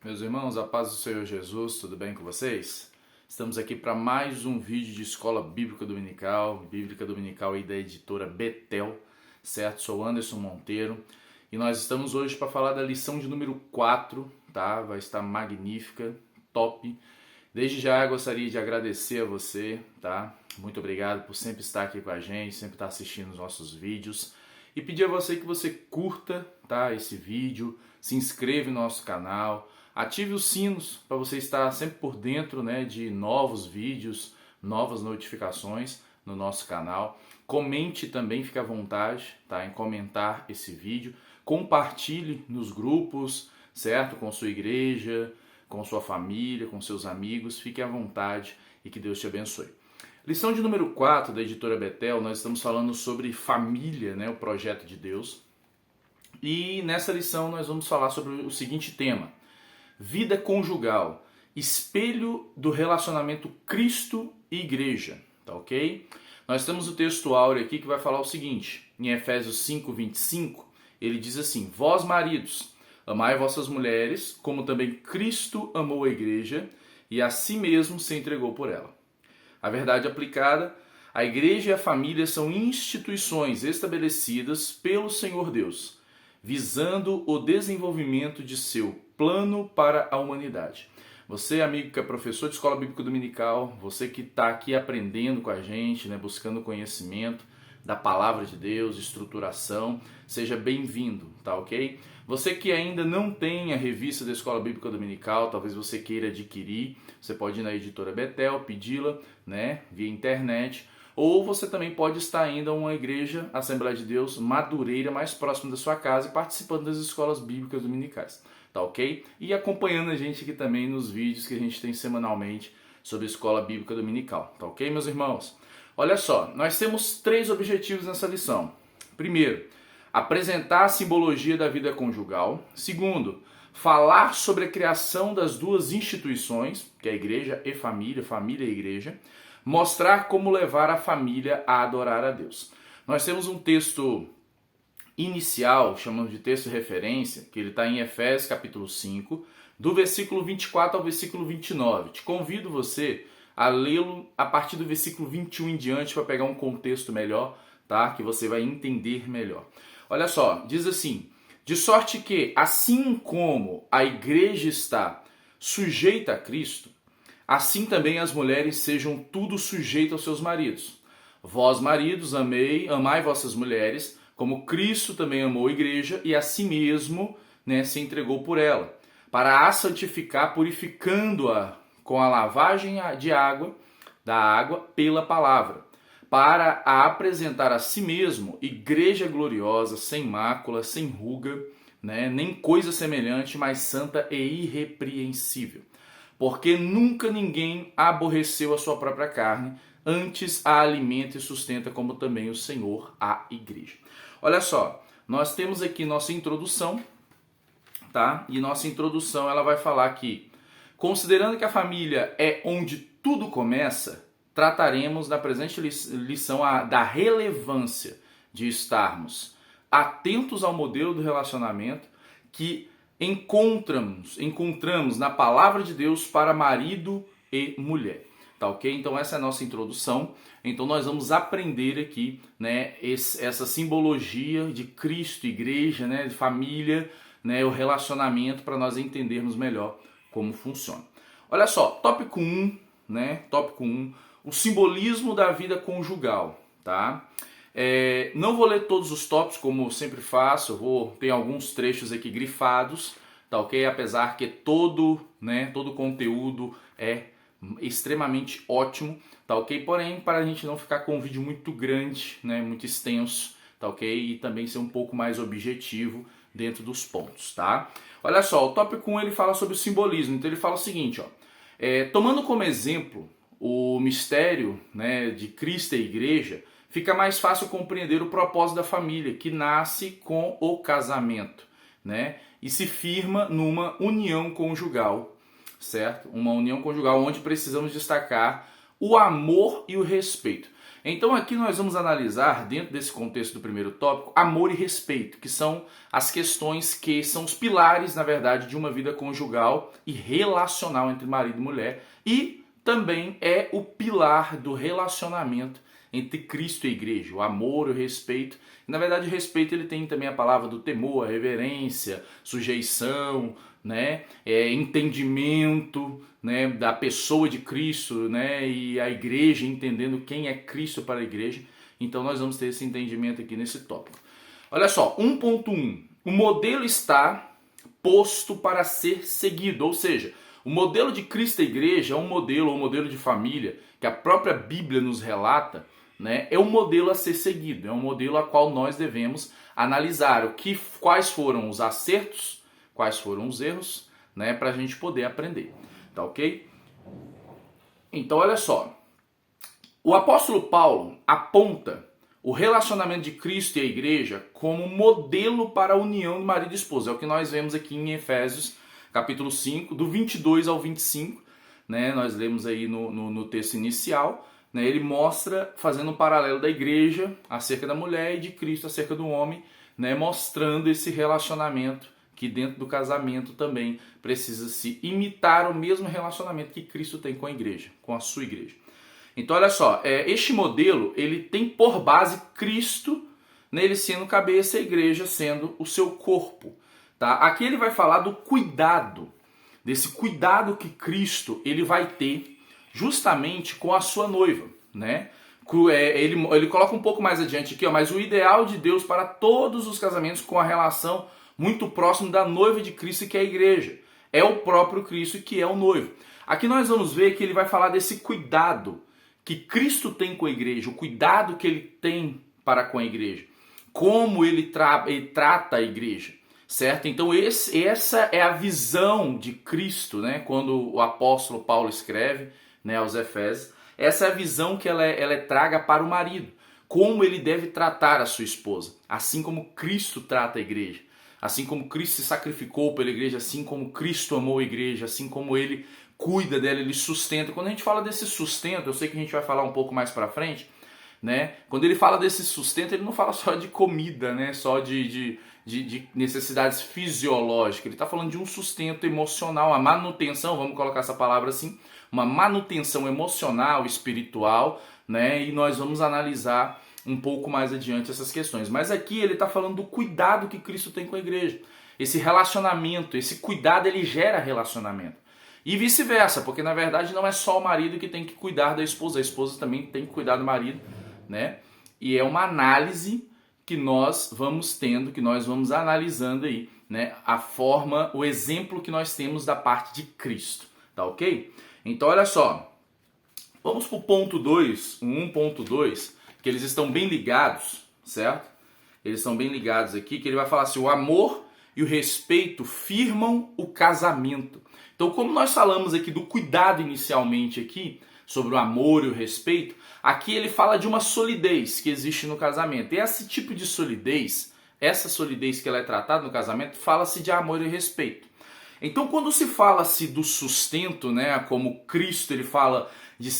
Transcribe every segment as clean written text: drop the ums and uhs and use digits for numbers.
Meus irmãos, a paz do Senhor Jesus, tudo bem com vocês? Estamos aqui para mais um vídeo de Escola Bíblica Dominical aí da editora Betel, certo? Sou Anderson Monteiro e nós estamos hoje para falar da lição de número 4, tá? Vai estar magnífica, top. Desde já eu gostaria de agradecer a você, tá? Muito obrigado por sempre estar aqui com a gente, sempre estar assistindo os nossos vídeos. E pedir a você que você curta, tá, esse vídeo, se inscreva no nosso canal, ative os sinos para você estar sempre por dentro, né, de novos vídeos, novas notificações no nosso canal. Comente também, fique à vontade, tá, em comentar esse vídeo. Compartilhe nos grupos, certo? Com sua igreja, com sua família, com seus amigos. Fique à vontade e que Deus te abençoe. Lição de número 4 da editora Betel, nós estamos falando sobre família, né, o projeto de Deus. E nessa lição nós vamos falar sobre o seguinte tema: vida conjugal, espelho do relacionamento Cristo e igreja, tá ok? Nós temos o texto áureo aqui que vai falar o seguinte, em Efésios 5:25, ele diz assim: vós maridos, amai vossas mulheres, como também Cristo amou a igreja e a si mesmo se entregou por ela. A verdade aplicada, a igreja e a família são instituições estabelecidas pelo Senhor Deus, visando o desenvolvimento de seu plano para a humanidade. Você, amigo que é professor de escola bíblica dominical, você que está aqui aprendendo com a gente, né, buscando conhecimento da palavra de Deus, estruturação, seja bem-vindo, tá ok? Você que ainda não tem a revista da Escola Bíblica Dominical, talvez você queira adquirir, você pode ir na editora Betel, pedi-la, né, via internet, ou você também pode estar ainda em uma igreja, Assembleia de Deus, Madureira, mais próxima da sua casa e participando das escolas bíblicas dominicais, tá ok? E acompanhando a gente aqui também nos vídeos que a gente tem semanalmente sobre a Escola Bíblica Dominical, tá ok, meus irmãos? Olha só, nós temos 3 objetivos nessa lição. Primeiro, apresentar a simbologia da vida conjugal. Segundo, falar sobre a criação das duas instituições, que é a igreja e família, família e igreja. Mostrar como levar a família a adorar a Deus. Nós temos um texto inicial, chamamos de texto referência, que ele está em Efésios capítulo 5, do versículo 24 ao versículo 29. Te convido você a lê-lo a partir do versículo 21 em diante para pegar um contexto melhor, tá? Que você vai entender melhor. Olha só, diz assim: de sorte que, assim como a igreja está sujeita a Cristo, assim também as mulheres sejam tudo sujeitas aos seus maridos. Vós, maridos, amai vossas mulheres, como Cristo também amou a igreja e a si mesmo, né, se entregou por ela, para a santificar, purificando-a com a lavagem da água pela palavra, para a apresentar a si mesmo igreja gloriosa, sem mácula, sem ruga, né, nem coisa semelhante, mas santa e irrepreensível. Porque nunca ninguém aborreceu a sua própria carne, antes a alimenta e sustenta, como também o Senhor a igreja. Olha só, nós temos aqui nossa introdução, tá? E nossa introdução ela vai falar que, considerando que a família é onde tudo começa, trataremos na presente lição da relevância de estarmos atentos ao modelo do relacionamento que encontramos na palavra de Deus para marido e mulher, tá ok? Então essa é a nossa introdução. Então nós vamos aprender aqui, né, essa simbologia de Cristo, igreja, né, de família, né, o relacionamento, para nós entendermos melhor como funciona. Olha só, tópico 1, né, tópico 1, o simbolismo da vida conjugal, tá? Não vou ler todos os tópicos, como eu sempre faço, tem alguns trechos aqui grifados, tá ok? Apesar que todo o conteúdo é extremamente ótimo, tá ok? Porém, para a gente não ficar com um vídeo muito grande, né, muito extenso, tá ok? E também ser um pouco mais objetivo dentro dos pontos, tá? Olha só, o tópico 1 ele fala sobre o simbolismo, então ele fala o seguinte, ó, tomando como exemplo o mistério, né, de Cristo e a igreja, fica mais fácil compreender o propósito da família, que nasce com o casamento, né? E se firma numa união conjugal, certo? Uma união conjugal onde precisamos destacar o amor e o respeito. Então aqui nós vamos analisar, dentro desse contexto do primeiro tópico, amor e respeito, que são as questões que são os pilares, na verdade, de uma vida conjugal e relacional entre marido e mulher, e também é o pilar do relacionamento entre Cristo e a igreja, o amor e o respeito. Na verdade, o respeito ele tem também a palavra do temor, a reverência, sujeição, né, entendimento, né, da pessoa de Cristo, né, e a igreja entendendo quem é Cristo para a igreja. Então nós vamos ter esse entendimento aqui nesse tópico. Olha só, 1.1. O modelo está posto para ser seguido, ou seja, o modelo de Cristo e a igreja é um modelo de família que a própria Bíblia nos relata, né, é um modelo a ser seguido, é um modelo a qual nós devemos analisar quais foram os acertos, quais foram os erros, né, para a gente poder aprender, tá ok? Então olha só, o apóstolo Paulo aponta o relacionamento de Cristo e a igreja como modelo para a união de marido e esposa, é o que nós vemos aqui em Efésios capítulo 5, do 22 ao 25, né, nós lemos aí no texto inicial, né, ele mostra, fazendo um paralelo da igreja acerca da mulher e de Cristo acerca do homem, né, mostrando esse relacionamento que dentro do casamento também precisa se imitar o mesmo relacionamento que Cristo tem com a igreja, com a sua igreja. Então olha só, este modelo ele tem por base Cristo, nele sendo cabeça, a igreja sendo o seu corpo. Tá? Aqui ele vai falar do cuidado, desse cuidado que Cristo ele vai ter justamente com a sua noiva, né? Ele coloca um pouco mais adiante aqui, ó, mas o ideal de Deus para todos os casamentos com a relação muito próximo da noiva de Cristo, que é a igreja. É o próprio Cristo que é o noivo. Aqui nós vamos ver que ele vai falar desse cuidado que Cristo tem com a igreja, o cuidado que ele tem para com a igreja, como ele trata a igreja. Certo? Então essa é a visão de Cristo, né? Quando o apóstolo Paulo escreve, né, aos Efésios, essa é a visão que ela é traga para o marido, como ele deve tratar a sua esposa, assim como Cristo trata a igreja, assim como Cristo se sacrificou pela igreja, assim como Cristo amou a igreja, assim como ele cuida dela, ele sustenta. Quando a gente fala desse sustento, eu sei que a gente vai falar um pouco mais para frente, né? Quando ele fala desse sustento, ele não fala só de comida, né? Só de necessidades fisiológicas. Ele está falando de um sustento emocional, a manutenção, vamos colocar essa palavra assim, uma manutenção emocional, espiritual, né? E nós vamos analisar um pouco mais adiante essas questões. Mas aqui ele está falando do cuidado que Cristo tem com a igreja. Esse relacionamento, esse cuidado, ele gera relacionamento. E vice-versa, porque na verdade não é só o marido que tem que cuidar da esposa, a esposa também tem que cuidar do marido, né? E é uma análise que nós vamos tendo, que nós vamos analisando aí, né? A forma, o exemplo que nós temos da parte de Cristo, tá ok? Então olha só, vamos para o ponto 2, o 1.2, que eles estão bem ligados, certo? Eles estão bem ligados aqui, que ele vai falar assim, o amor e o respeito firmam o casamento. Então, como nós falamos aqui do cuidado inicialmente aqui, sobre o amor e o respeito, aqui ele fala de uma solidez que existe no casamento. E esse tipo de solidez, essa solidez que ela é tratada no casamento, fala-se de amor e respeito. Então, quando se fala-se do sustento, né, como Cristo ele fala de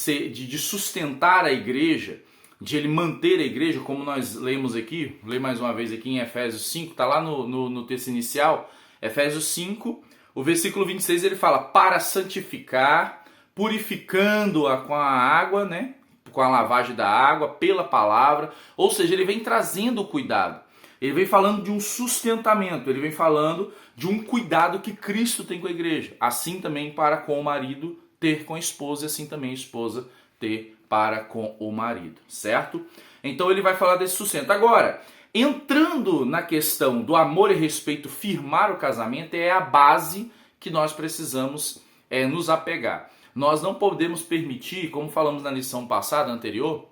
sustentar a igreja, de ele manter a igreja, como nós lemos aqui, vou ler mais uma vez aqui em Efésios 5, está lá no texto inicial, Efésios 5, o versículo 26, ele fala, para santificar, purificando-a com a água, né, com a lavagem da água, pela palavra, ou seja, ele vem trazendo o cuidado. Ele vem falando de um sustentamento, ele vem falando de um cuidado que Cristo tem com a igreja. Assim também para com o marido ter com a esposa, e assim também a esposa ter para com o marido, certo? Então ele vai falar desse sustento. Agora, entrando na questão do amor e respeito, firmar o casamento é a base que nós precisamos nos apegar. Nós não podemos permitir, como falamos na lição passada, anterior,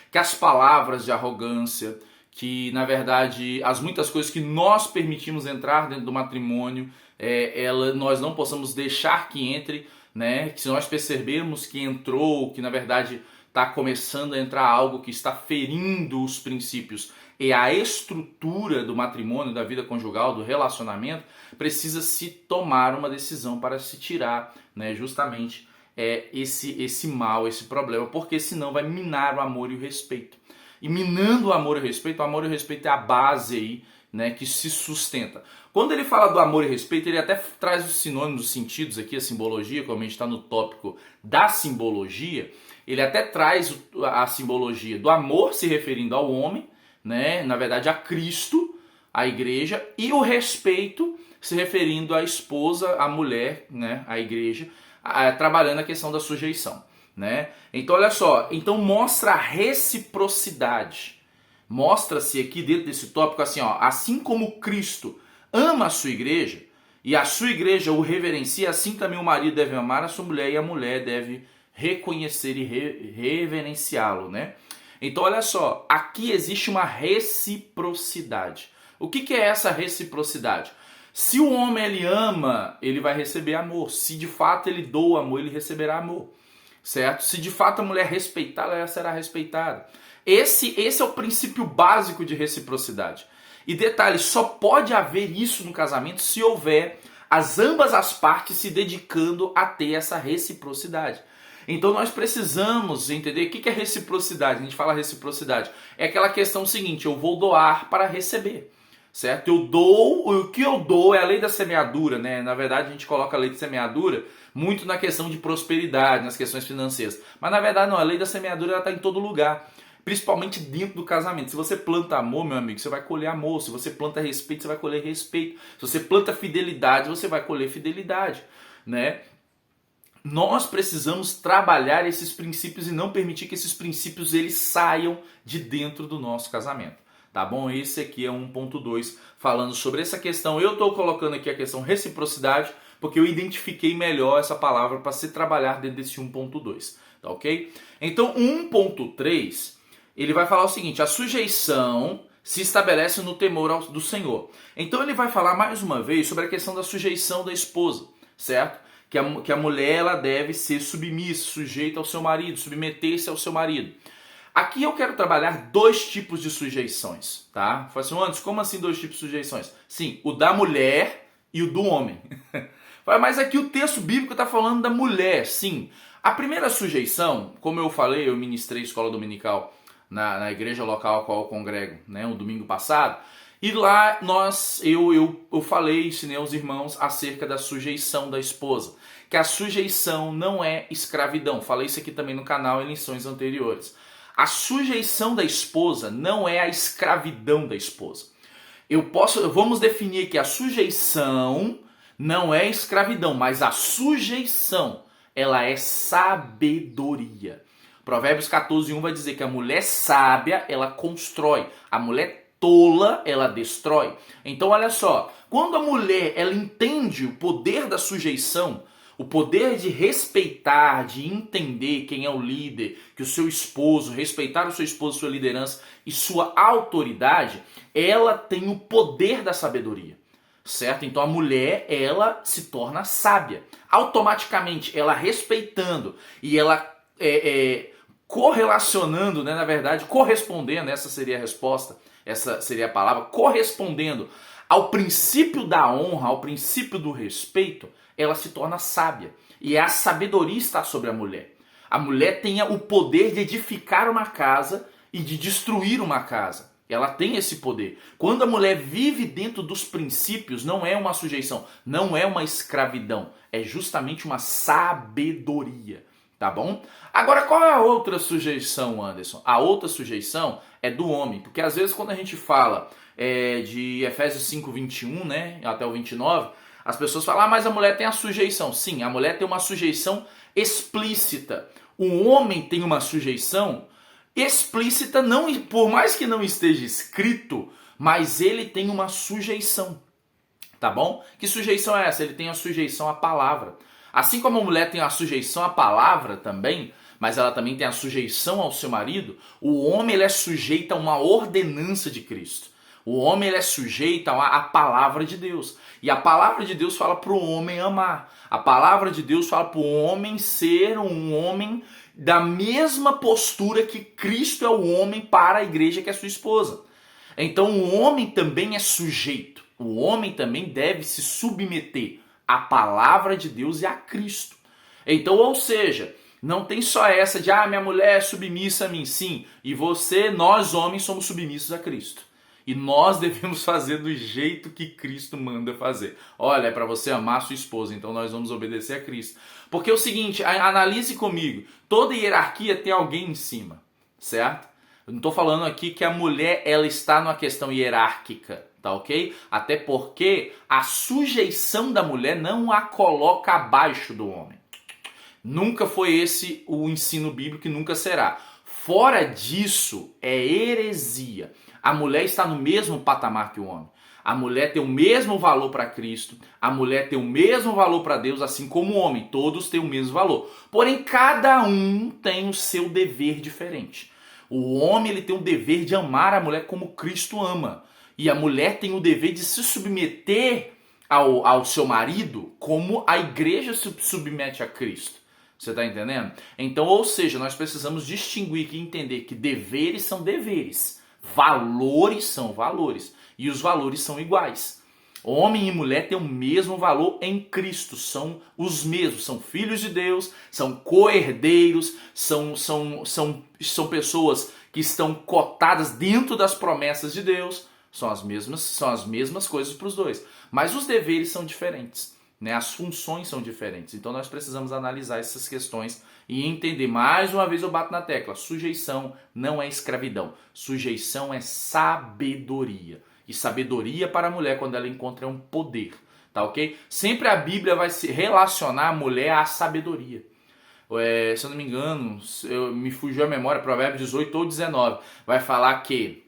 que as palavras de arrogância, que na verdade as muitas coisas que nós permitimos entrar dentro do matrimônio, nós não possamos deixar que entre, né? Que se nós percebermos que entrou, que na verdade está começando a entrar algo que está ferindo os princípios e a estrutura do matrimônio, da vida conjugal, do relacionamento, precisa se tomar uma decisão para se tirar, né, justamente esse mal, esse problema, porque senão vai minar o amor e o respeito. E minando o amor e o respeito é a base aí, né, que se sustenta. Quando ele fala do amor e respeito, ele até traz os sinônimos, os sentidos aqui, a simbologia, como a gente está no tópico da simbologia, ele até traz a simbologia do amor se referindo ao homem, né, na verdade a Cristo, a igreja, e o respeito se referindo à esposa, à mulher, né, à igreja, trabalhando a questão da sujeição, né? Então olha só, então mostra a reciprocidade. Mostra-se aqui dentro desse tópico assim, ó, assim como Cristo ama a sua igreja e a sua igreja o reverencia, assim também o marido deve amar a sua mulher e a mulher deve reconhecer e reverenciá-lo, né? Então olha só, aqui existe uma reciprocidade. O que é essa reciprocidade? Se o homem ele ama, ele vai receber amor. Se de fato ele doa amor, ele receberá amor. Certo? Se de fato a mulher respeitar, ela será respeitada. Esse é o princípio básico de reciprocidade. E detalhe, só pode haver isso no casamento se houver ambas as partes se dedicando a ter essa reciprocidade. Então nós precisamos entender o que é reciprocidade. A gente fala reciprocidade. É aquela questão seguinte, eu vou doar para receber. Certo? Eu dou, o que eu dou é a lei da semeadura, né? Na verdade a gente coloca a lei de semeadura muito na questão de prosperidade, nas questões financeiras. Mas na verdade não, a lei da semeadura está em todo lugar. Principalmente dentro do casamento. Se você planta amor, meu amigo, você vai colher amor. Se você planta respeito, você vai colher respeito. Se você planta fidelidade, você vai colher fidelidade, né? Nós precisamos trabalhar esses princípios e não permitir que esses princípios eles saiam de dentro do nosso casamento. Tá bom? Esse aqui é 1.2 falando sobre essa questão. Eu estou colocando aqui a questão reciprocidade porque eu identifiquei melhor essa palavra para se trabalhar dentro desse 1.2. Tá ok? Então 1.3 ele vai falar o seguinte, a sujeição se estabelece no temor do Senhor. Então ele vai falar mais uma vez sobre a questão da sujeição da esposa, certo? Que a mulher ela deve ser submissa, sujeita ao seu marido, submeter-se ao seu marido. Aqui eu quero trabalhar dois tipos de sujeições, tá? Fala assim, Anderson, como assim dois tipos de sujeições? Sim, o da mulher e o do homem. Mas aqui o texto bíblico está falando da mulher, sim. A primeira sujeição, como eu falei, eu ministrei escola dominical na igreja local a qual eu congrego, né, o domingo passado, e lá eu falei, ensinei aos irmãos acerca da sujeição da esposa, que a sujeição não é escravidão, falei isso aqui também no canal em lições anteriores. A sujeição da esposa não é a escravidão da esposa. Vamos definir que a sujeição não é escravidão, mas a sujeição, ela é sabedoria. Provérbios 14:1 vai dizer que a mulher sábia, ela constrói. A mulher tola, ela destrói. Então olha só, quando a mulher ela entende o poder da sujeição, o poder de respeitar, de entender quem é o líder, que o seu esposo, respeitar o seu esposo, sua liderança e sua autoridade, ela tem o poder da sabedoria. Certo? Então a mulher, ela se torna sábia. Automaticamente, ela respeitando e ela correlacionando, né, na verdade, correspondendo, essa seria a resposta, essa seria a palavra, correspondendo ao princípio da honra, ao princípio do respeito, ela se torna sábia. E a sabedoria está sobre a mulher. A mulher tem o poder de edificar uma casa e de destruir uma casa. Ela tem esse poder. Quando a mulher vive dentro dos princípios, não é uma sujeição, não é uma escravidão, é justamente uma sabedoria. Tá bom? Agora, qual é a outra sujeição, Anderson? A outra sujeição é do homem, porque às vezes quando a gente fala de Efésios 5:21, né, até o 29, as pessoas falam, mas a mulher tem a sujeição. Sim, a mulher tem uma sujeição explícita. O homem tem uma sujeição explícita, não, por mais que não esteja escrito, mas ele tem uma sujeição. Tá bom? Que sujeição é essa? Ele tem a sujeição à palavra. Assim como a mulher tem a sujeição à palavra também, mas ela também tem a sujeição ao seu marido, o homem ele é sujeito a uma ordenança de Cristo. O homem ele é sujeito à palavra de Deus. E a palavra de Deus fala para o homem amar. A palavra de Deus fala para o homem ser um homem da mesma postura que Cristo é o homem para a igreja que é sua esposa. Então o homem também é sujeito. O homem também deve se submeter à palavra de Deus e a Cristo. Então, ou seja, não tem só essa de, minha mulher é submissa a mim, sim, e nós homens somos submissos a Cristo. E nós devemos fazer do jeito que Cristo manda fazer. Olha, é para você amar sua esposa, então nós vamos obedecer a Cristo. Porque é o seguinte, analise comigo, toda hierarquia tem alguém em cima, certo? Eu não estou falando aqui que a mulher ela está numa questão hierárquica, tá ok? Até porque a sujeição da mulher não a coloca abaixo do homem. Nunca foi esse o ensino bíblico e nunca será. Fora disso, é heresia. A mulher está no mesmo patamar que o homem. A mulher tem o mesmo valor para Cristo, a mulher tem o mesmo valor para Deus, assim como o homem. Todos têm o mesmo valor. Porém, cada um tem o seu dever diferente. O homem ele tem o dever de amar a mulher como Cristo ama. E a mulher tem o dever de se submeter ao seu marido como a igreja se submete a Cristo. Você está entendendo? Então, ou seja, nós precisamos distinguir e entender que deveres são deveres, valores são valores, e os valores são iguais. Homem e mulher têm o mesmo valor em Cristo, são os mesmos, são filhos de Deus, são co-herdeiros, são pessoas que estão cotadas dentro das promessas de Deus, são as mesmas coisas para os dois, mas os deveres são diferentes. As funções são diferentes, então nós precisamos analisar essas questões e entender, mais uma vez eu bato na tecla, sujeição não é escravidão, sujeição é sabedoria, e sabedoria para a mulher quando ela encontra um poder, tá ok? Sempre a Bíblia vai se relacionar a mulher à sabedoria. Se eu não me engano, me fugiu a memória, Provérbios 18 ou 19, vai falar que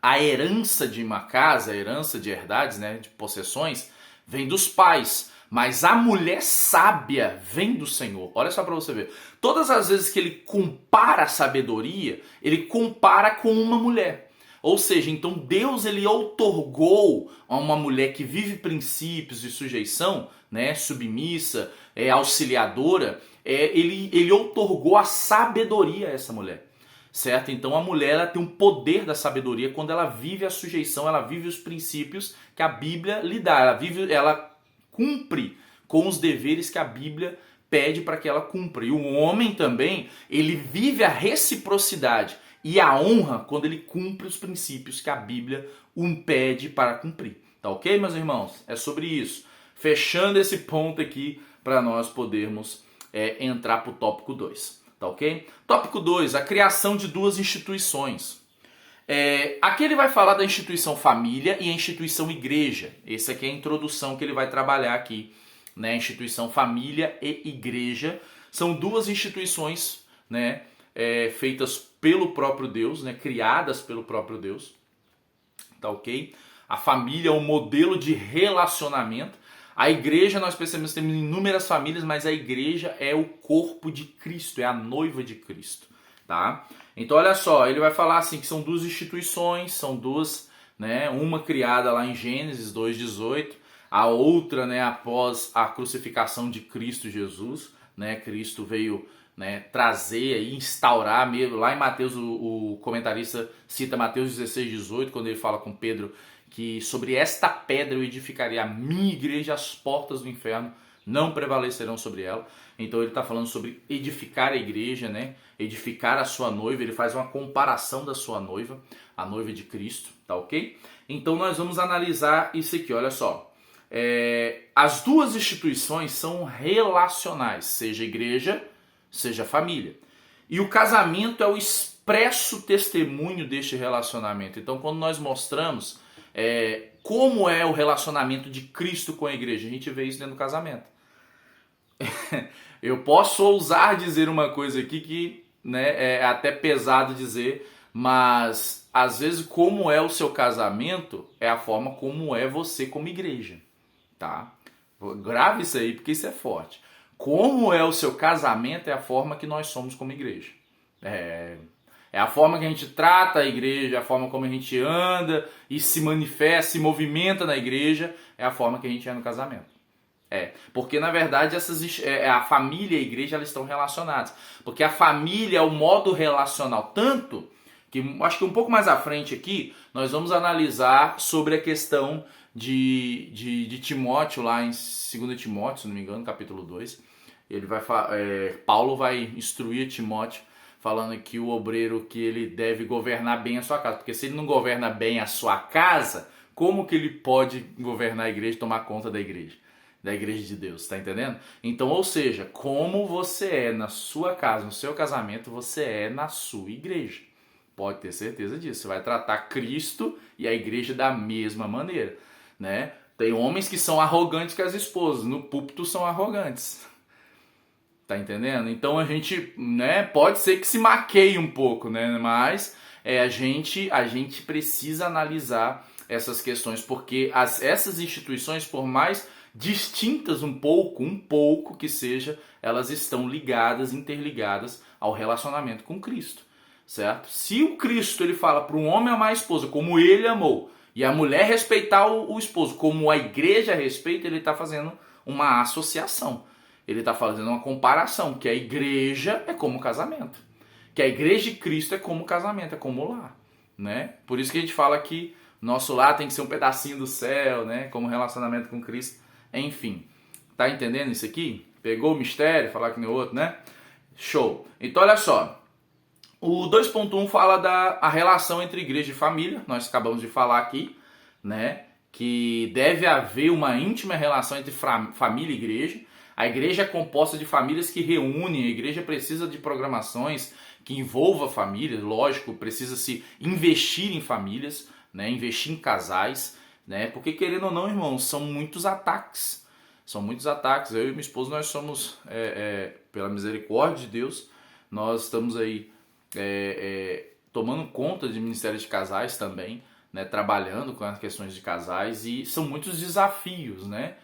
a herança de uma casa, a herança de herdades, de possessões, vem dos pais. Mas a mulher sábia vem do Senhor. Olha só para você ver. Todas as vezes que ele compara a sabedoria, ele compara com uma mulher. Ou seja, então Deus ele outorgou a uma mulher que vive princípios de sujeição, submissa, auxiliadora, ele outorgou a sabedoria a essa mulher. Certo? Então a mulher ela tem um poder da sabedoria quando ela vive a sujeição, ela vive os princípios que a Bíblia lhe dá. Ela cumpre com os deveres que a Bíblia pede para que ela cumpra. E o homem também, ele vive a reciprocidade e a honra quando ele cumpre os princípios que a Bíblia o pede para cumprir. Tá ok, meus irmãos? É sobre isso. Fechando esse ponto aqui para nós podermos entrar para o tópico 2. Tá ok? Tópico 2, a criação de duas instituições. Aqui ele vai falar da instituição família e a instituição igreja. Essa aqui é a introdução que ele vai trabalhar aqui. Instituição família e igreja são duas instituições feitas pelo próprio Deus, criadas pelo próprio Deus. Tá ok? A família é um modelo de relacionamento. A igreja, nós percebemos que temos inúmeras famílias, mas a igreja é o corpo de Cristo, é a noiva de Cristo. Tá? Então olha só, ele vai falar assim que são duas instituições, são duas, uma criada lá em Gênesis 2:18, a outra após a crucificação de Cristo Jesus, Cristo veio trazer e instaurar mesmo, lá em Mateus o comentarista cita Mateus 16:18, quando ele fala com Pedro que sobre esta pedra eu edificaria a minha igreja, as portas do inferno não prevalecerão sobre ela. Então ele está falando sobre edificar a igreja, edificar a sua noiva. Ele faz uma comparação da sua noiva, a noiva de Cristo, tá ok? Então nós vamos analisar isso aqui, olha só. As duas instituições são relacionais, seja igreja, seja família. E o casamento é o expresso testemunho deste relacionamento. Então quando nós mostramos como é o relacionamento de Cristo com a igreja, a gente vê isso dentro do casamento. Eu posso ousar dizer uma coisa aqui que é até pesado dizer, mas às vezes como é o seu casamento é a forma como é você como igreja, tá? Grave isso aí porque isso é forte. Como é o seu casamento é a forma que nós somos como igreja. É a forma que a gente trata a igreja, é a forma como a gente anda e se manifesta, se movimenta na igreja, é a forma que a gente é no casamento. Porque na verdade a família e a igreja elas estão relacionadas. Porque a família é o modo relacional, tanto que acho que um pouco mais à frente aqui nós vamos analisar sobre a questão de Timóteo, lá em 2 Timóteo, se não me engano, capítulo 2. Paulo vai instruir Timóteo falando que o obreiro que ele deve governar bem a sua casa, porque se ele não governa bem a sua casa, como que ele pode governar a igreja, tomar conta da igreja de Deus, tá entendendo? Então, ou seja, como você é na sua casa, no seu casamento, você é na sua igreja. Pode ter certeza disso. Você vai tratar Cristo e a igreja da mesma maneira, né? Tem homens que são arrogantes com as esposas, no púlpito são arrogantes. Tá entendendo? Então a gente, né, pode ser que se maqueie um pouco, né? Mas a gente precisa analisar essas questões, porque essas instituições, por mais distintas um pouco que seja, elas estão ligadas, interligadas ao relacionamento com Cristo, certo? Se o Cristo ele fala para um homem amar a esposa como ele amou, e a mulher respeitar o esposo como a igreja respeita, ele está fazendo uma associação. Ele está fazendo uma comparação, que a igreja é como o casamento. Que a igreja de Cristo é como o casamento, é como o lar, né? Por isso que a gente fala que nosso lar tem que ser um pedacinho do céu, né? Como relacionamento com Cristo. Enfim, tá entendendo isso aqui? Pegou o mistério, falar que nem o outro, né? Show! Então olha só, o 2.1 fala da relação entre igreja e família, nós acabamos de falar aqui, né? Que deve haver uma íntima relação entre família e igreja. A igreja é composta de famílias que reúnem, a igreja precisa de programações que envolvam a família, lógico, precisa se investir em famílias, né, investir em casais, né, porque querendo ou não, irmãos, são muitos ataques, eu e minha esposa, nós somos, pela misericórdia de Deus, nós estamos aí tomando conta de ministério de casais também, né, trabalhando com as questões de casais, e são muitos desafios, né,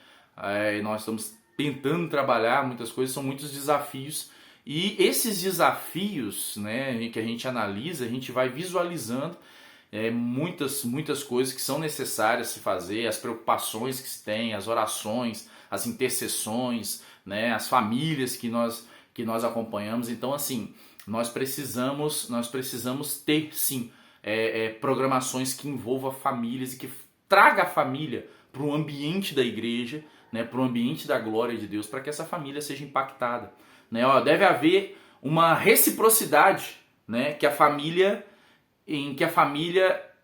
nós estamos tentando trabalhar muitas coisas, são muitos desafios, e esses desafios, né, que a gente analisa, a gente vai visualizando muitas coisas que são necessárias se fazer, as preocupações que se tem, as orações, as intercessões, né, as famílias que nós acompanhamos. Então, assim, nós precisamos ter, sim, programações que envolvam famílias e que traga a família para o ambiente da igreja, né, para o ambiente da glória de Deus, para que essa família seja impactada, né? Deve haver uma reciprocidade, né, que a família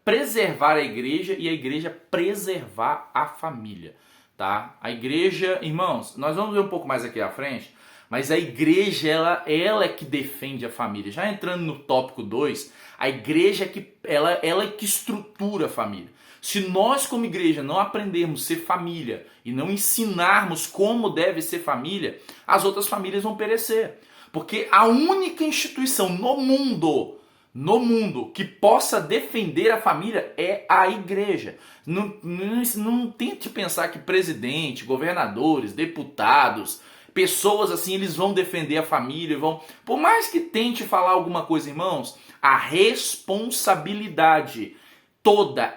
preservar a igreja e a igreja preservar a família, tá? A igreja, irmãos, nós vamos ver um pouco mais aqui à frente, mas a igreja, ela é que defende a família. Já entrando no tópico 2, a igreja ela é que estrutura a família. Se nós como igreja não aprendermos a ser família e não ensinarmos como deve ser família, as outras famílias vão perecer. Porque a única instituição no mundo que possa defender a família é a igreja. Não tente pensar que presidente, governadores, deputados, pessoas assim, eles vão defender a família, por mais que tente falar alguma coisa, irmãos, a responsabilidade toda,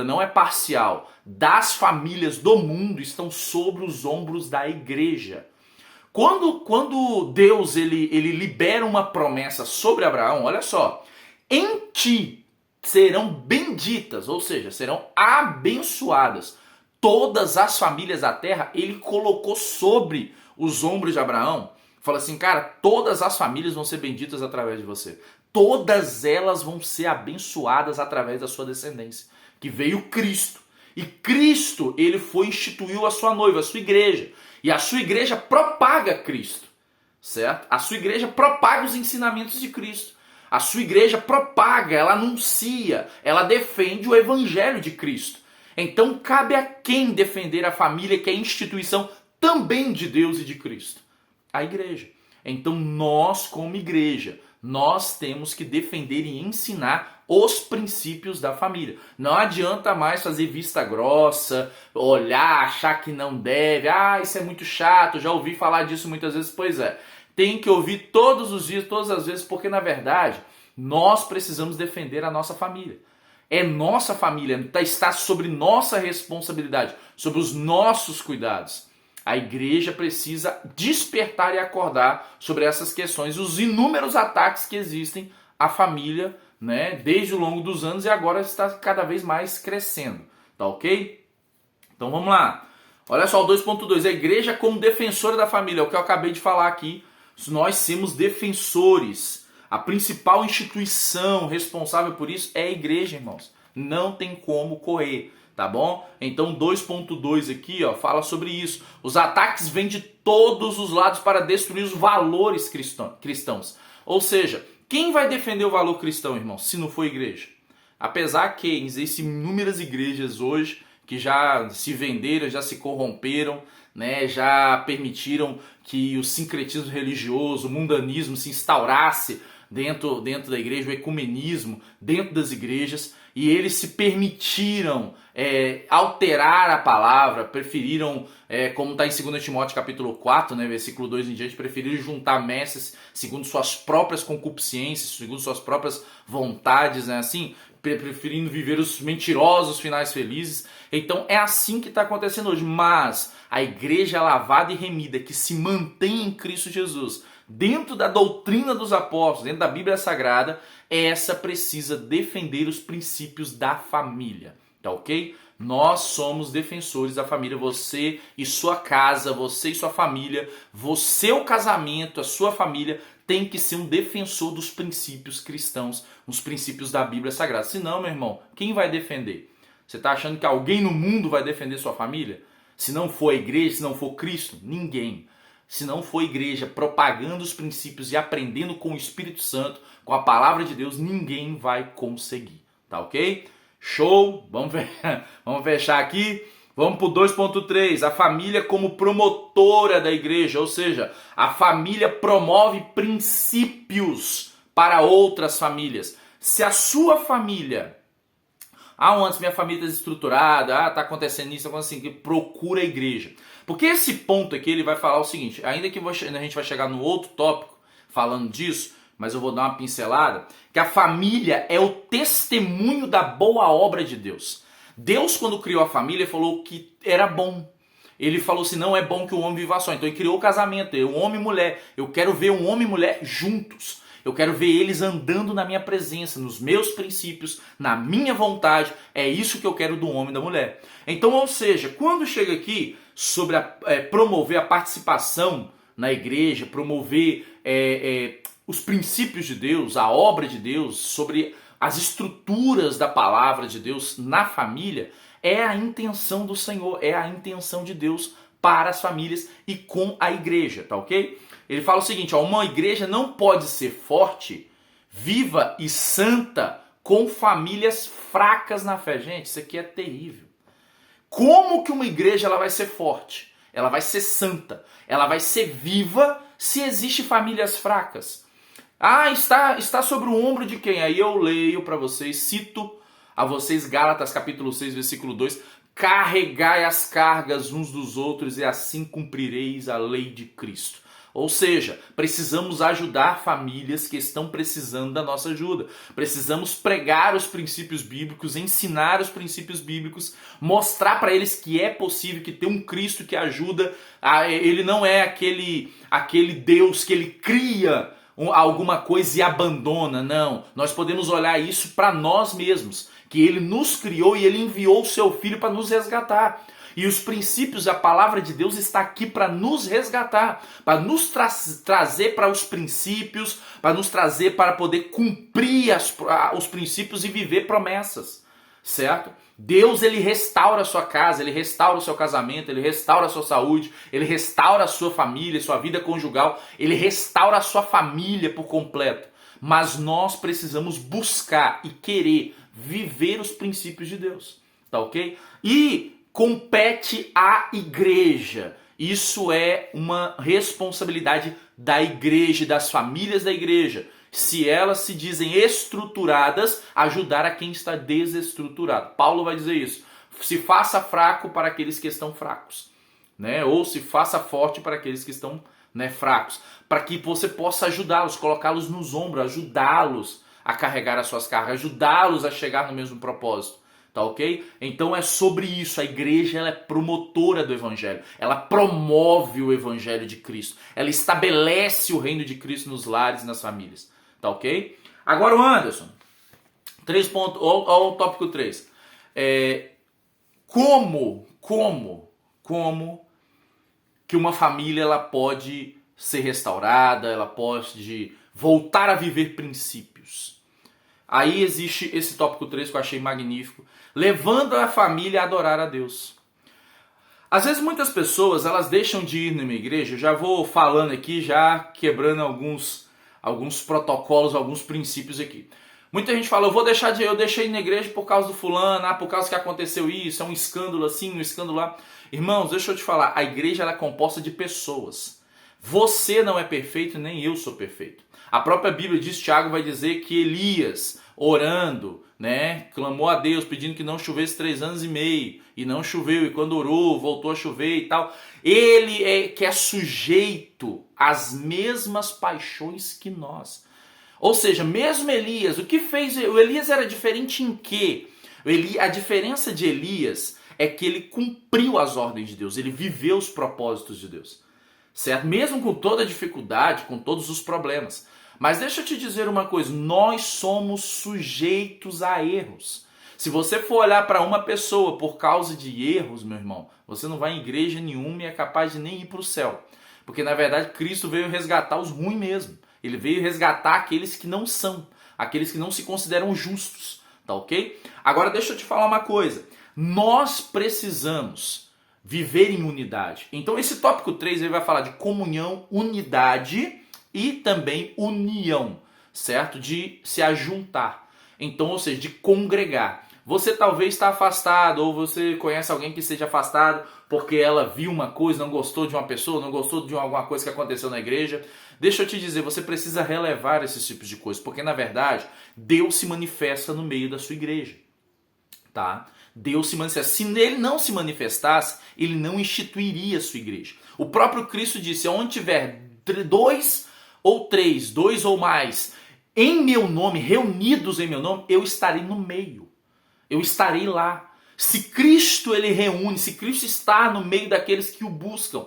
não é parcial, das famílias do mundo estão sobre os ombros da igreja. Quando Deus ele libera uma promessa sobre Abraão, olha só, em ti serão benditas, ou seja, serão abençoadas todas as famílias da terra, ele colocou sobre os ombros de Abraão, fala assim, cara, todas as famílias vão ser benditas através de você. Todas elas vão ser abençoadas através da sua descendência, que veio Cristo. E Cristo, ele instituiu a sua noiva, a sua igreja. E a sua igreja propaga Cristo, certo? A sua igreja propaga os ensinamentos de Cristo. A sua igreja propaga, ela anuncia, ela defende o evangelho de Cristo. Então cabe a quem defender a família, que é a instituição também de Deus e de Cristo? A igreja. Então nós, como igreja, nós temos que defender e ensinar os princípios da família. Não adianta mais fazer vista grossa, olhar, achar que não deve. Isso é muito chato, já ouvi falar disso muitas vezes. Pois é, tem que ouvir todos os dias, todas as vezes, porque na verdade nós precisamos defender a nossa família. É nossa família, está sobre nossa responsabilidade, sobre os nossos cuidados. A igreja precisa despertar e acordar sobre essas questões, os inúmeros ataques que existem à família, né, desde o longo dos anos, e agora está cada vez mais crescendo, tá ok? Então vamos lá. Olha só, o 2.2, a igreja como defensora da família, é o que eu acabei de falar aqui. Nós somos defensores. A principal instituição responsável por isso é a igreja, irmãos. Não tem como correr, tá bom? Então 2.2 aqui, ó, fala sobre isso. Os ataques vêm de todos os lados para destruir os valores cristãos. Ou seja, quem vai defender o valor cristão, irmão, se não for a igreja? Apesar que existem inúmeras igrejas hoje que já se venderam, já se corromperam, né, já permitiram que o sincretismo religioso, o mundanismo se instaurasse dentro da igreja, o ecumenismo dentro das igrejas, e eles se permitiram alterar a palavra, preferiram, como está em 2 Timóteo capítulo 4, né, versículo 2 em diante, preferiram juntar messes segundo suas próprias concupiscências, segundo suas próprias vontades, né, assim, preferindo viver os mentirosos finais felizes. Então é assim que está acontecendo hoje. Mas a igreja lavada e remida, que se mantém em Cristo Jesus, dentro da doutrina dos apóstolos, dentro da Bíblia Sagrada, essa precisa defender os princípios da família. Tá ok? Nós somos defensores da família, você e sua casa, você e sua família, você o casamento, a sua família tem que ser um defensor dos princípios cristãos, os princípios da Bíblia Sagrada. Senão, meu irmão, quem vai defender? Você está achando que alguém no mundo vai defender sua família? Se não for a igreja, se não for Cristo, ninguém. Se não for a igreja propagando os princípios e aprendendo com o Espírito Santo, com a palavra de Deus, ninguém vai conseguir. Tá ok? Show! Vamos fechar aqui. Vamos para o 2.3, a família como promotora da igreja, ou seja, a família promove princípios para outras famílias. Se a sua família, antes minha família está desestruturada, está acontecendo isso, assim, que procura a igreja. Porque esse ponto aqui ele vai falar o seguinte, ainda que a gente vai chegar no outro tópico falando disso, mas eu vou dar uma pincelada, que a família é o testemunho da boa obra de Deus. Deus, quando criou a família, falou que era bom. Ele falou assim, não é bom que o homem viva só. Então ele criou o casamento, um homem e mulher. Eu quero ver um homem e mulher juntos. Eu quero ver eles andando na minha presença, nos meus princípios, na minha vontade. É isso que eu quero do homem e da mulher. Então, ou seja, quando chega aqui sobre promover a participação na igreja, promover os princípios de Deus, a obra de Deus, sobre as estruturas da palavra de Deus na família, é a intenção do Senhor, é a intenção de Deus para as famílias e com a igreja, tá ok? Ele fala o seguinte, uma igreja não pode ser forte, viva e santa com famílias fracas na fé. Gente, isso aqui é terrível. Como que uma igreja ela vai ser forte? Ela vai ser santa, ela vai ser viva se existem famílias fracas. Está sobre o ombro de quem? Aí eu leio para vocês, cito a vocês Gálatas capítulo 6, versículo 2. Carregai as cargas uns dos outros e assim cumprireis a lei de Cristo. Ou seja, precisamos ajudar famílias que estão precisando da nossa ajuda. Precisamos pregar os princípios bíblicos, ensinar os princípios bíblicos, mostrar para eles que é possível, que tem um Cristo que ajuda. Ele não é aquele Deus que ele cria alguma coisa e abandona, não. Nós podemos olhar isso para nós mesmos, que ele nos criou e ele enviou o seu filho para nos resgatar. E os princípios, a palavra de Deus está aqui para nos resgatar, para nos trazer para os princípios, para nos trazer para poder cumprir os princípios e viver promessas, certo? Deus, ele restaura a sua casa, ele restaura o seu casamento, ele restaura a sua saúde, ele restaura a sua família, sua vida conjugal, ele restaura a sua família por completo. Mas nós precisamos buscar e querer viver os princípios de Deus, tá ok? E compete à igreja. Isso é uma responsabilidade da igreja e das famílias da igreja. Se elas se dizem estruturadas, ajudar a quem está desestruturado. Paulo vai dizer isso. Se faça fraco para aqueles que estão fracos, né? Ou se faça forte para aqueles que estão, né, fracos. Para que você possa ajudá-los, colocá-los nos ombros, ajudá-los a carregar as suas cargas, ajudá-los a chegar no mesmo propósito. Tá ok? Então é sobre isso. A igreja ela é promotora do evangelho. Ela promove o evangelho de Cristo. Ela estabelece o reino de Cristo nos lares e nas famílias. Tá ok? Agora o Anderson. 3 pontos, olha o tópico 3. Como como que uma família ela pode ser restaurada, ela pode voltar a viver princípios. Aí existe esse tópico 3 que eu achei magnífico, levando a família a adorar a Deus. Às vezes muitas pessoas elas deixam de ir numa igreja, eu já vou falando aqui, já quebrando alguns protocolos, alguns princípios aqui. Muita gente fala, eu deixei na igreja por causa do fulano, por causa que aconteceu isso, é um escândalo assim, um escândalo lá. Irmãos, deixa eu te falar, a igreja ela é composta de pessoas. Você não é perfeito, nem eu sou perfeito. A própria Bíblia diz, Tiago vai dizer que Elias, orando, clamou a Deus, pedindo que não chovesse 3 anos e meio, e não choveu, e quando orou, voltou a chover e tal. Ele que é sujeito às mesmas paixões que nós. Ou seja, mesmo Elias, o que fez? O Elias era diferente em quê? A diferença de Elias é que ele cumpriu as ordens de Deus, ele viveu os propósitos de Deus, certo? Mesmo com toda a dificuldade, com todos os problemas. Mas deixa eu te dizer uma coisa, nós somos sujeitos a erros. Se você for olhar para uma pessoa por causa de erros, meu irmão, você não vai em igreja nenhuma e é capaz de nem ir para o céu. Porque na verdade Cristo veio resgatar os ruins mesmo. Ele veio resgatar aqueles que não são, aqueles que não se consideram justos, tá ok? Agora deixa eu te falar uma coisa, nós precisamos viver em unidade. Então esse tópico 3 ele vai falar de comunhão, unidade e também união, certo? De se ajuntar, então, ou seja, de congregar. Você talvez está afastado ou você conhece alguém que esteja afastado porque ela viu uma coisa, não gostou de uma pessoa, não gostou de alguma coisa que aconteceu na igreja. Deixa eu te dizer, você precisa relevar esses tipos de coisas, porque na verdade Deus se manifesta no meio da sua igreja, tá? Deus se manifesta. Se ele não se manifestasse, ele não instituiria a sua igreja. O próprio Cristo disse, onde tiver 2 ou 3, 2 ou mais, em meu nome, reunidos em meu nome, eu estarei no meio. Eu estarei lá. Se Cristo ele reúne, se Cristo está no meio daqueles que o buscam,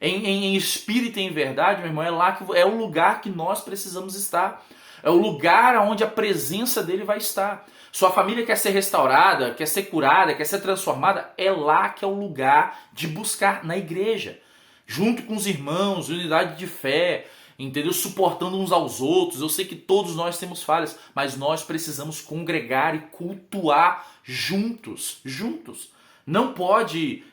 em espírito e em verdade, meu irmão, é lá que é o lugar que nós precisamos estar. É o lugar onde a presença dele vai estar. Sua família quer ser restaurada, quer ser curada, quer ser transformada, é lá que é o lugar de buscar, na igreja. Junto com os irmãos, unidade de fé, entendeu? Suportando uns aos outros. Eu sei que todos nós temos falhas, mas nós precisamos congregar e cultuar juntos. Não pode,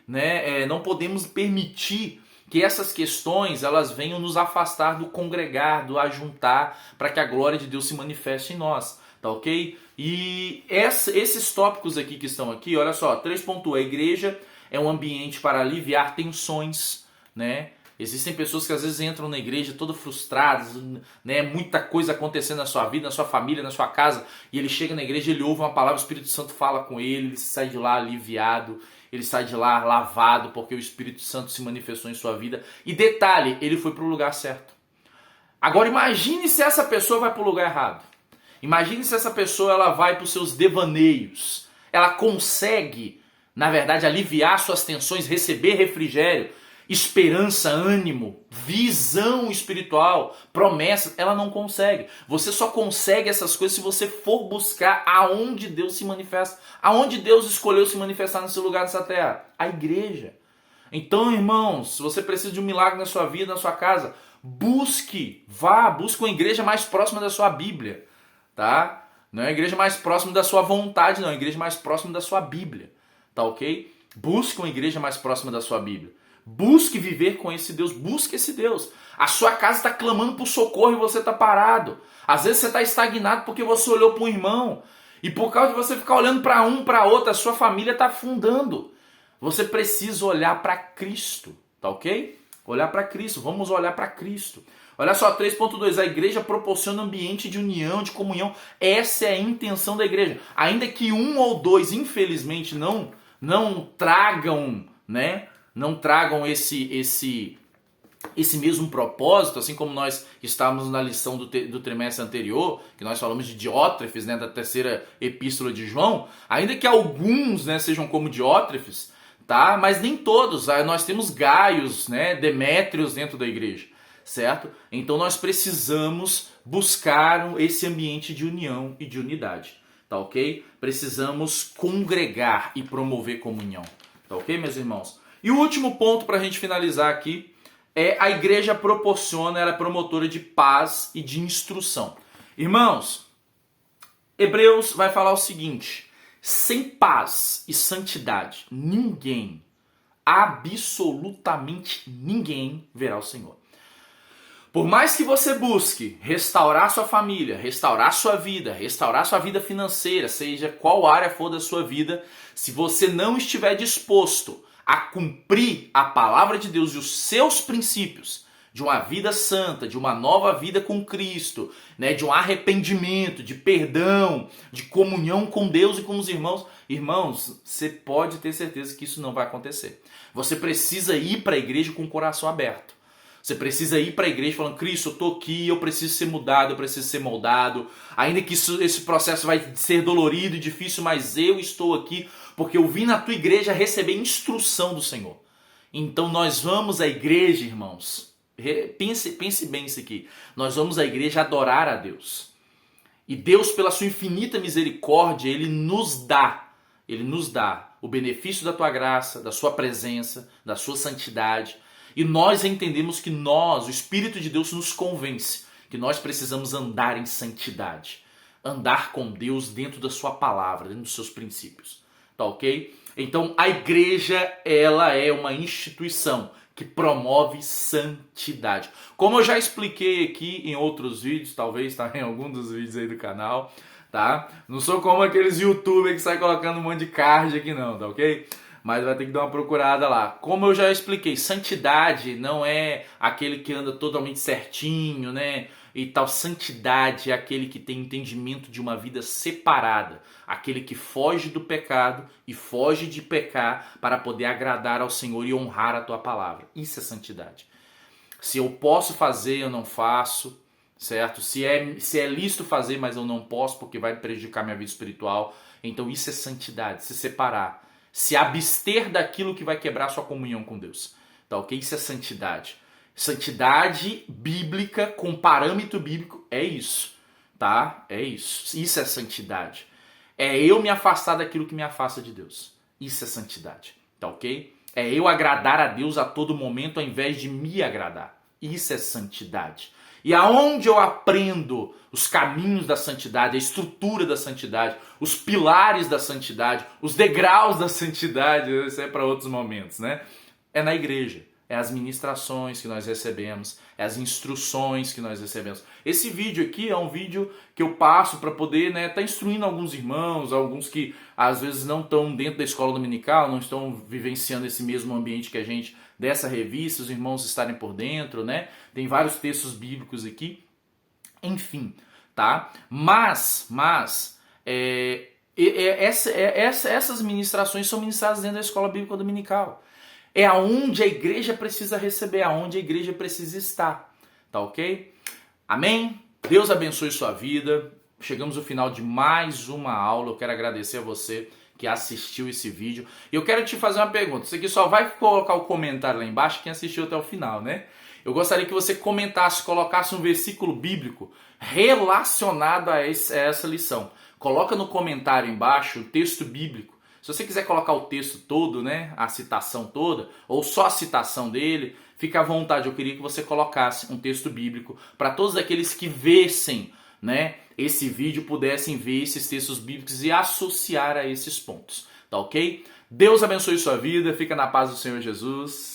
não podemos permitir que essas questões elas venham nos afastar do congregar, do ajuntar, para que a glória de Deus se manifeste em nós, tá ok? E esses tópicos aqui que estão aqui, olha só, 3.1, a igreja é um ambiente para aliviar tensões, Existem pessoas que às vezes entram na igreja todas frustradas, muita coisa acontecendo na sua vida, na sua família, na sua casa, e ele chega na igreja, ele ouve uma palavra, o Espírito Santo fala com ele sai de lá aliviado, ele sai de lá lavado, porque o Espírito Santo se manifestou em sua vida. E detalhe, ele foi para o lugar certo. Agora imagine se essa pessoa vai para o lugar errado. Imagine se essa pessoa ela vai para os seus devaneios. Ela consegue, na verdade, aliviar suas tensões, receber refrigério, esperança, ânimo, visão espiritual, promessas, ela não consegue. Você só consegue essas coisas se você for buscar aonde Deus se manifesta, aonde Deus escolheu se manifestar nesse lugar, nessa terra, a igreja. Então, irmãos, se você precisa de um milagre na sua vida, na sua casa, busque uma igreja mais próxima da sua Bíblia, tá? Não é a igreja mais próxima da sua vontade, não, é a igreja mais próxima da sua Bíblia, tá ok? Busque uma igreja mais próxima da sua Bíblia. Busque viver com esse Deus, busque esse Deus. A sua casa está clamando por socorro e você está parado. Às vezes você está estagnado porque você olhou para um irmão. E por causa de você ficar olhando para um, para outro, a sua família está afundando. Você precisa olhar para Cristo, tá ok? Olhar para Cristo, vamos olhar para Cristo. Olha só, 3.2, a igreja proporciona um ambiente de união, de comunhão. Essa é a intenção da igreja. Ainda que 1 ou 2, infelizmente, não tragam, não tragam esse mesmo propósito, assim como nós estávamos na lição do trimestre anterior, que nós falamos de Diótrefes, da terceira epístola de João, ainda que alguns sejam como Diótrefes, tá? Mas nem todos, nós temos Gaios, Demétrios dentro da igreja, certo? Então nós precisamos buscar esse ambiente de união e de unidade, tá ok? Precisamos congregar e promover comunhão, tá ok, meus irmãos? E o último ponto para a gente finalizar aqui é a igreja proporciona, ela é promotora de paz e de instrução. Irmãos, Hebreus vai falar o seguinte: sem paz e santidade, ninguém, absolutamente ninguém verá o Senhor. Por mais que você busque restaurar sua família, restaurar sua vida financeira, seja qual área for da sua vida, se você não estiver disposto a cumprir a palavra de Deus e os seus princípios de uma vida santa, de uma nova vida com Cristo, né, de um arrependimento, de perdão, de comunhão com Deus e com os irmãos, você pode ter certeza que isso não vai acontecer. Você precisa ir para a igreja com o coração aberto. Você precisa ir para a igreja falando: Cristo, eu estou aqui, eu preciso ser mudado, eu preciso ser moldado. Ainda que esse processo vai ser dolorido e difícil, mas eu estou aqui porque eu vim na tua igreja receber instrução do Senhor. Então nós vamos à igreja, irmãos. Pense bem isso aqui. Nós vamos à igreja adorar a Deus. E Deus, pela sua infinita misericórdia, Ele nos dá o benefício da tua graça, da sua presença, da sua santidade. E nós entendemos que o Espírito de Deus nos convence que nós precisamos andar em santidade. Andar com Deus dentro da sua palavra, dentro dos seus princípios. Tá ok? Então a igreja, ela é uma instituição que promove santidade. Como eu já expliquei aqui em outros vídeos, talvez tá em algum dos vídeos aí do canal, tá? Não sou como aqueles youtubers que saem colocando um monte de card aqui não, tá ok? Mas vai ter que dar uma procurada lá. Como eu já expliquei, santidade não é aquele que anda totalmente certinho, né? E tal, santidade é aquele que tem entendimento de uma vida separada. Aquele que foge do pecado e foge de pecar para poder agradar ao Senhor e honrar a tua palavra. Isso é santidade. Se eu posso fazer, eu não faço, certo? Se é lícito fazer, mas eu não posso porque vai prejudicar minha vida espiritual. Então isso é santidade, se separar. Se abster daquilo que vai quebrar sua comunhão com Deus. Tá ok? Isso é santidade. Santidade bíblica, com parâmetro bíblico, é isso. Tá? É isso. Isso é santidade. É eu me afastar daquilo que me afasta de Deus. Isso é santidade. Tá ok? É eu agradar a Deus a todo momento ao invés de me agradar. Isso é santidade. E aonde eu aprendo os caminhos da santidade, a estrutura da santidade, os pilares da santidade, os degraus da santidade, isso é para outros momentos, né? É na igreja, é as ministrações que nós recebemos, é as instruções que nós recebemos. Esse vídeo aqui é um vídeo que eu passo para poder, né, tá instruindo alguns irmãos, alguns que às vezes não estão dentro da escola dominical, não estão vivenciando esse mesmo ambiente que a gente dessa revista, os irmãos estarem por dentro, né? Tem vários textos bíblicos aqui, enfim, tá? Mas essas ministrações são ministradas dentro da escola bíblica dominical. É aonde a igreja precisa receber, aonde a igreja precisa estar, tá ok? Amém? Deus abençoe sua vida. Chegamos ao final de mais uma aula. Eu quero agradecer a você que assistiu esse vídeo. E eu quero te fazer uma pergunta. Você aqui só vai colocar o comentário lá embaixo quem assistiu até o final, né? Eu gostaria que você comentasse, colocasse um versículo bíblico relacionado a essa lição. Coloca no comentário embaixo o texto bíblico. Se você quiser colocar o texto todo, né, a citação toda, ou só a citação dele, fica à vontade. Eu queria que você colocasse um texto bíblico para todos aqueles que vissem, né, esse vídeo, pudessem ver esses textos bíblicos e associar a esses pontos, tá ok? Deus abençoe sua vida, fica na paz do Senhor Jesus.